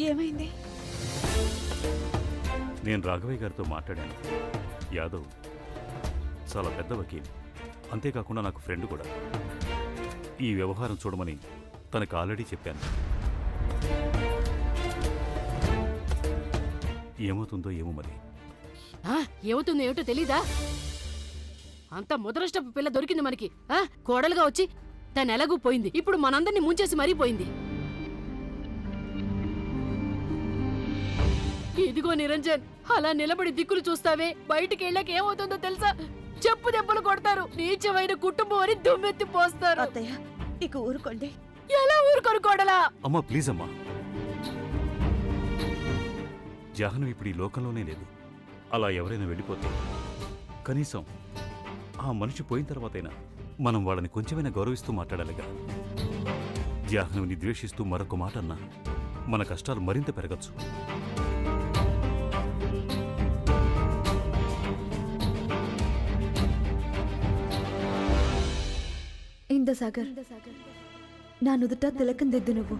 ఏమైంది? నేను రాఘవయ్య గారితో మాట్లాడాను. యాదవ్ చాలా పెద్ద వకీల్, అంతేకాకుండా నాకు ఫ్రెండ్ కూడా. ఈ వ్యవహారం చూడమని తనకు ఆల్రెడీ చెప్పాను. ఏమవుతుందో ఏమో మరి. ఏమవుతుందో ఏమిటో తెలీదా? అంత ముదరష్టపు పిల్ల దొరికింది మనకి. కోడలుగా వచ్చి తను ఎలాగూ పోయింది. ఇప్పుడు మనందరినీ ముంచేసి మరీ పోయింది. ఇదిగో నిరంజన్, అలా నిలబడి దిక్కులు చూస్తావే, బయటికి వెళ్ళాక ఏమవుతుందో తెలుసా? చెప్పు దెబ్బలు కొడతారు, నీచమైన కుటుంబం అని దుమ్మెత్తి పోస్తారు. అత్తయ్య, ఇక ఊరుకోండి. ఎలా ఊరుకోరు కోడలా? అమ్మా ప్లీజ్ అమ్మా. జాహ్నవి ఇప్పుడు ఈ లోకంలోనే లేదు. అలా ఎవరైనా వెళ్ళిపోతే కనీసం ఆ మనిషి పోయిన తర్వాతైనా మనం వాళ్ళని కొంచెమైనా గౌరవిస్తూ మాట్లాడాలిగా. జాహ్నవిని ద్వేషిస్తూ మరొక మాట అన్నా మన కష్టాలు మరింత పెరగచ్చు. ఇందసాగర్, నా నుదుట తిలకం దిద్దు నువ్వు.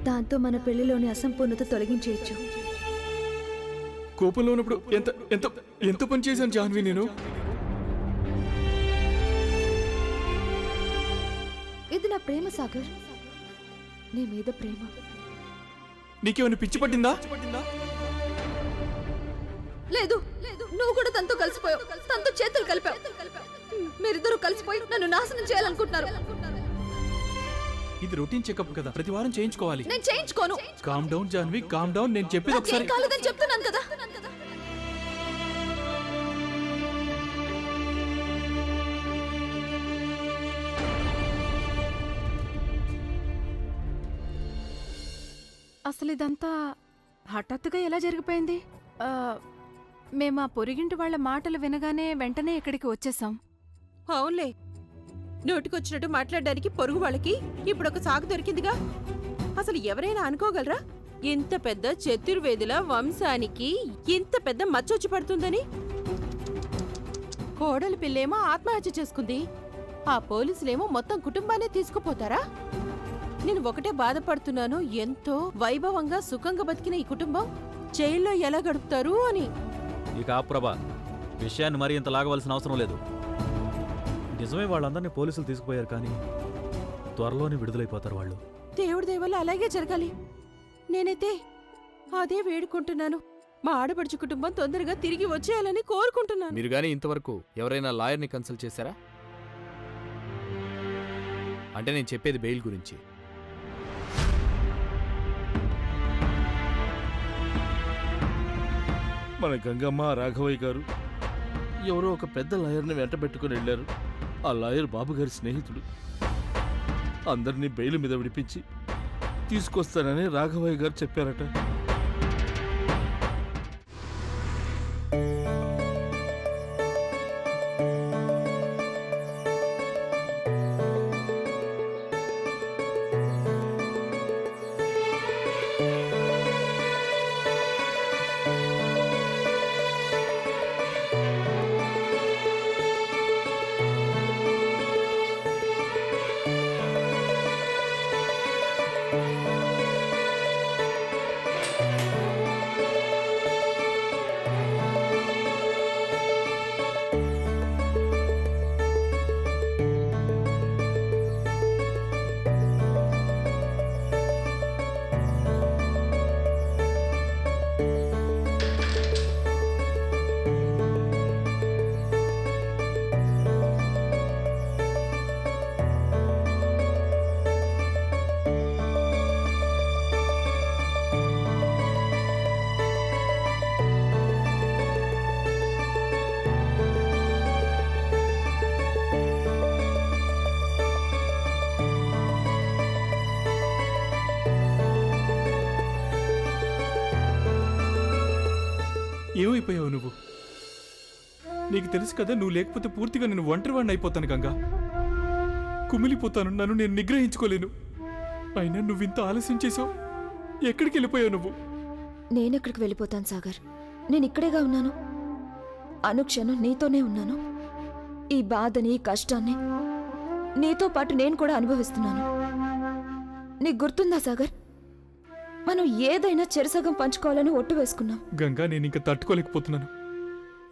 దాంతో మన పెళ్లిలోని అసంపూర్ణత తొలగించేయచ్చు. కోపంలో ఉన్నప్పుడు ఎంత ఎంత ఎంత పని చేశాను జాహ్నవి నేను. ఇది నా ప్రేమ సాగర్, నీ మీద ప్రేమ. నీకేమైనా పిచ్చి పట్టిందా? లేదు, నువ్వు కూడా తనతో కలిసిపోయావు, తనతో చేతులు కలిపావు. మీరిద్దరూ కలిసిపోయి నన్ను నాశనం చేయాలనుకుంటున్నారు. ఇది రొటీన్ చెకప్ కదా, ప్రతి వారం చేయించుకోవాలి. నేను చేయించుకోను. Calm down Janhavi, calm down. నేను చెప్పేది ఒకసారి. కాలేదని చెప్తున్నాను కదా. అసలు ఇదంతా హఠాత్తుగా ఎలా జరిగిపోయింది? మేము ఆ పొరిగింటి వాళ్ళ మాటలు వినగానే వెంటనే ఇక్కడికి వచ్చేసాం. అవునులే, నోటికొచ్చినట్టు మాట్లాడడానికి పొరుగు వాళ్ళకి ఇప్పుడు ఒక సాగు దొరికిందిగా. అసలు ఎవరైనా అనుకోగలరా ఇంత పెద్ద చతుర్వేదుల వంశానికి ఇంత పెద్ద మచ్చొచ్చి పడుతుందని? కోడలి పిల్లేమో ఆత్మహత్య చేసుకుంది, ఆ పోలీసులేమో మొత్తం కుటుంబాన్ని తీసుకుపోతారా? నేను ఒకటే బాధపడుతున్నాను, ఎంతో వైభవంగా సుఖంగా బతికిన ఈ కుటుంబం జైల్లో ఎలా గడుపుతారు అని. ఇక ఆప్రభా, విషయాన్ని మరీ ఇంత లాగవలసిన అవసరం లేదు. నిజమే, వాళ్ళందరినీ పోలీసులు తీసుకుపోయారు, కానీ త్వరలోనే విడుదలైపోతారు వాళ్ళు. దేవుడి దయవల్ల అలాగే జరగాలి. నేనైతే అదే వేడుకుంటున్నాను. మా ఆడపడుచు కుటుంబం తొందరగా తిరిగి వచ్చేయాలని కోరుకుంటున్నాను. మీరు గానీ ఇంతవరకు ఎవరైనా లాయర్ని కన్సల్ట్ చేశారా? అంటే నేను చెప్పేది బెయిల్ గురించి. మన గంగమ్మ, రాఘవయ్య గారు ఎవరో ఒక పెద్ద లాయర్ని వెంట పెట్టుకుని వెళ్ళారు. ఆ లాయర్ బాబుగారి స్నేహితుడు. అందరినీ బెయిల్ మీద విడిపించి తీసుకొస్తానని రాఘవయ్య గారు చెప్పారట. ఏమైపోయావు నువ్వు? నీకు తెలుసు కదా, నువ్వు లేకపోతే పూర్తిగా నేను ఒంటరివాడిని అయిపోతాను గంగా. కుమిలిపోతాను, నన్ను నేను నిగ్రహించుకోలేను. అయినా నువ్వింత ఆలస్యం చేసావు. ఎక్కడికి వెళ్ళిపోయావు నువ్వు? నేనెక్కడికి వెళ్ళిపోతాను సాగర్, నేను ఇక్కడేగా ఉన్నాను. అనుక్షణం నీతోనే ఉన్నాను. ఈ బాధని, కష్టాన్ని నీతో పాటు నేను కూడా అనుభవిస్తున్నాను. నీకు గుర్తుందా సాగర్, మనం ఏదైనా చెరసగం పంచుకోవాలని ఒట్టు వేసుకున్నాం. గంగా నేను ఇంకా తట్టుకోలేకపోతున్నాను.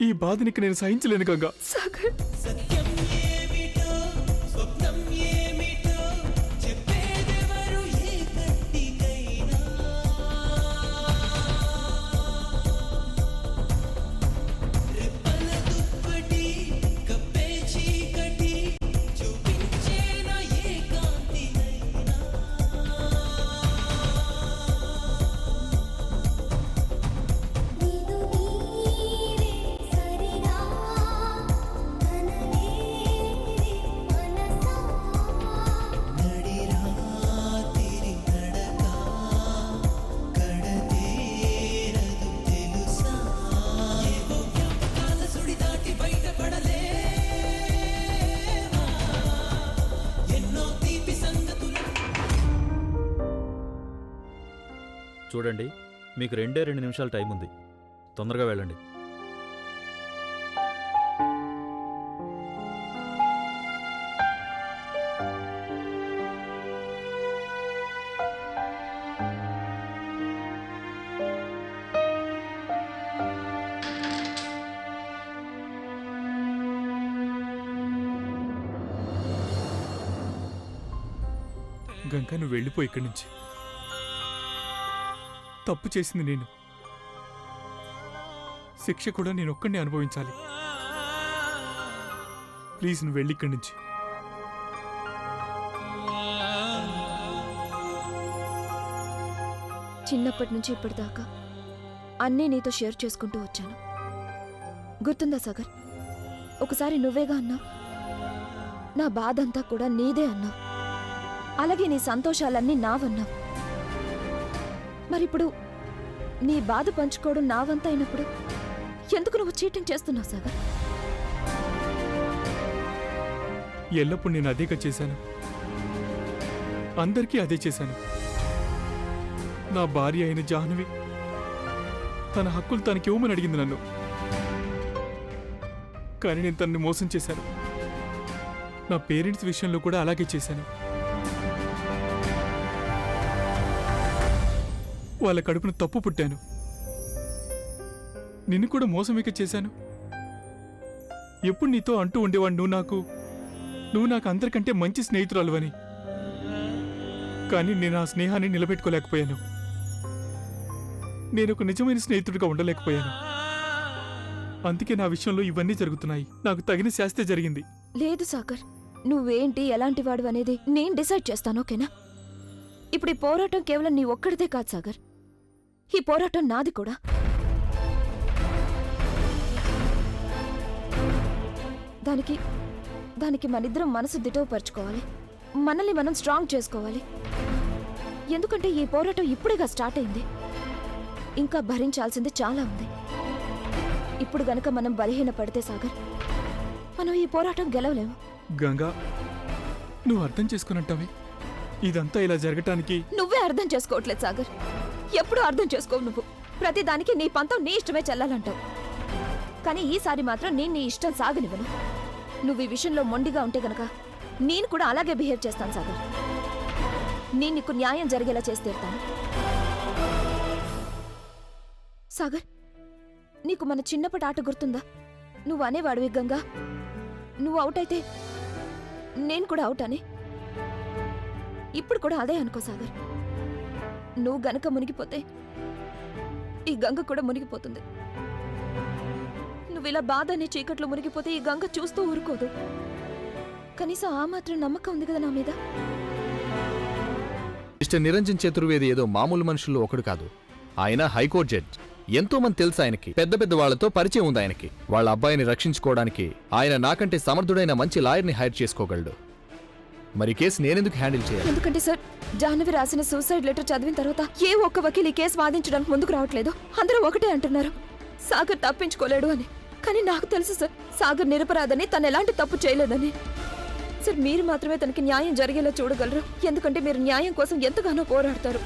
ఈ బాధనికి నేను సహించలేను గంగా. సాగర్, చూడండి, మీకు 2 నిమిషాలు టైం ఉంది. తొందరగా వెళ్ళండి. గంగా నువ్వు వెళ్ళిపో ఇక్కడి నుంచి. తప్పు చేసింది నేను. శిక్ష కూడా నేను ఒక్కడిని అనుభవించాలి. ప్లీజ్ నువ్వు వెళ్ళి ఇక్కడి నుంచి. చిన్నప్పటి నుంచి ఇప్పటిదాకా అన్నీ నీతో షేర్ చేసుకుంటూ వచ్చాను. గుర్తుందా సాగర్? ఒకసారి నువ్వేగా అన్నావు, నా బాధంతా కూడా నీదే అన్నావు. అలాగే నీ సంతోషాలన్నీ నావన్నావు. మరిప్పుడు నీ బాధ పంచుకోవడం నా వంత అయినప్పుడు ఎందుకు నువ్వు చీటింగ్ చేస్తున్నావు సాగర్? ఎల్లప్పుడు నేను అదేగా చేశాను. అందరికీ అదే చేశాను. నా భార్య అయిన జాహ్నవి తన హక్కులు తనకి ఇవ్వమని అడిగింది నన్ను. కానీ నేను తనని మోసం చేశాను. నా పేరెంట్స్ విషయంలో కూడా అలాగే చేశాను. వాళ్ళ కడుపును తప్పు పుట్టాను. నిన్ను కూడా మోసమేక చేశాను. ఎప్పుడు నీతో అంటూ ఉండేవాడు నువ్వు నాకు అందరికంటే మంచి స్నేహితురాలువని. కానీ నేను ఆ స్నేహాన్ని నిలబెట్టుకోలేకపోయాను. నేను ఒక నిజమైన స్నేహితుడిగా ఉండలేకపోయాను. అందుకే నా విషయంలో ఇవన్నీ జరుగుతున్నాయి. నాకు తగిన శాస్తి జరిగింది. లేదు సాగర్, నువ్వేంటి ఎలాంటి వాడు అనేది నేను డిసైడ్ చేస్తాను, ఓకేనా? ఇప్పుడు ఈ పోరాటం కేవలం నీ ఒక్కడిదే కాదు సాగర్, ఈ పోరాటం నాది కూడా. దానికి మనిద్దరం మనసు దిటవుపరుచుకోవాలి. మనల్ని మనం స్ట్రాంగ్ చేసుకోవాలి. ఎందుకంటే ఈ పోరాటం ఇప్పుడేగా స్టార్ట్ అయింది. ఇంకా భరించాల్సింది చాలా ఉంది. ఇప్పుడు గనక మనం బలహీన పడితే సాగర్, మనం ఈ పోరాటం గెలవలేము. గంగా, నువ్వు అర్థం చేసుకున్నట్టవే ఇదంతా ఇలా జరగటానికి. నువ్వే అర్థం చేసుకోవట్లేదు సాగర్. ఎప్పుడూ అర్థం చేసుకోవు నువ్వు. ప్రతిదానికి నీ పంతం నీ ఇష్టమే చెల్లాలంటావు. కానీ ఈసారి మాత్రం నేను నీ ఇష్టం సాగనివ్వను. నువ్వు ఈ విషయంలో మొండిగా ఉంటే గనక నేను కూడా అలాగే బిహేవ్ చేస్తాను సాగర్. నేను నీకు న్యాయం జరిగేలా చేసి తీరుతాను. సాగర్, నీకు మన చిన్నప్పటి ఆట గుర్తుందా? నువ్వు అనేవాడివి గంగా, నువ్వు అవుట్ అయితే నేను కూడా అవుట్ అని. ఇప్పుడు కూడా అదే అనుకో సాగర్. నువ్వు గనక మునిగిపోతే ఈ గంగ కూడా మునిగిపోతుంది. నువ్వు ఇలా బాధ అనే చీకట్లో మునిగిపోతే ఈ గంగ చూస్తూ ఊరుకోదు. కనీసం ఆ మాత్రం నమ్మకం ఉంది కదా నా మీద. మిస్టర్ నిరంజన్ చతుర్వేది ఏదో మామూలు మనుషుల్లో ఒకడు కాదు. ఆయన హైకోర్టు జడ్జ్. ఎంతో మంది తెలుసు ఆయనకి. పెద్ద పెద్ద వాళ్లతో పరిచయం ఉంది ఆయనకి. వాళ్ళ అబ్బాయిని రక్షించుకోవడానికి ఆయన నాకంటే సమర్థుడైన మంచి లాయర్ని హైర్ చేసుకోగలడు. మరి కేసు నేనెందుకు హ్యాండిల్ చేయాలి? ఎందుకంటే సార్, జాహ్నవి రాసిన సూసైడ్ లెటర్ చదివిన తర్వాత ఏ ఒక్క వకీల్ ఈ కేసు వాదించడానికి ముందుకు రావట్లేదు. అందరూ ఒకటే అంటున్నారు, సాగర్ తప్పించుకోలేడు అని. కానీ నాకు తెలుసు సార్, సాగర్ నిరపరాధని, తను ఎలాంటి తప్పు చేయలేదని. సార్, మీరు మాత్రమే తనకి న్యాయం జరిగేలా చూడగలరు. ఎందుకంటే మీరు న్యాయం కోసం ఎంతగానో పోరాడతారు.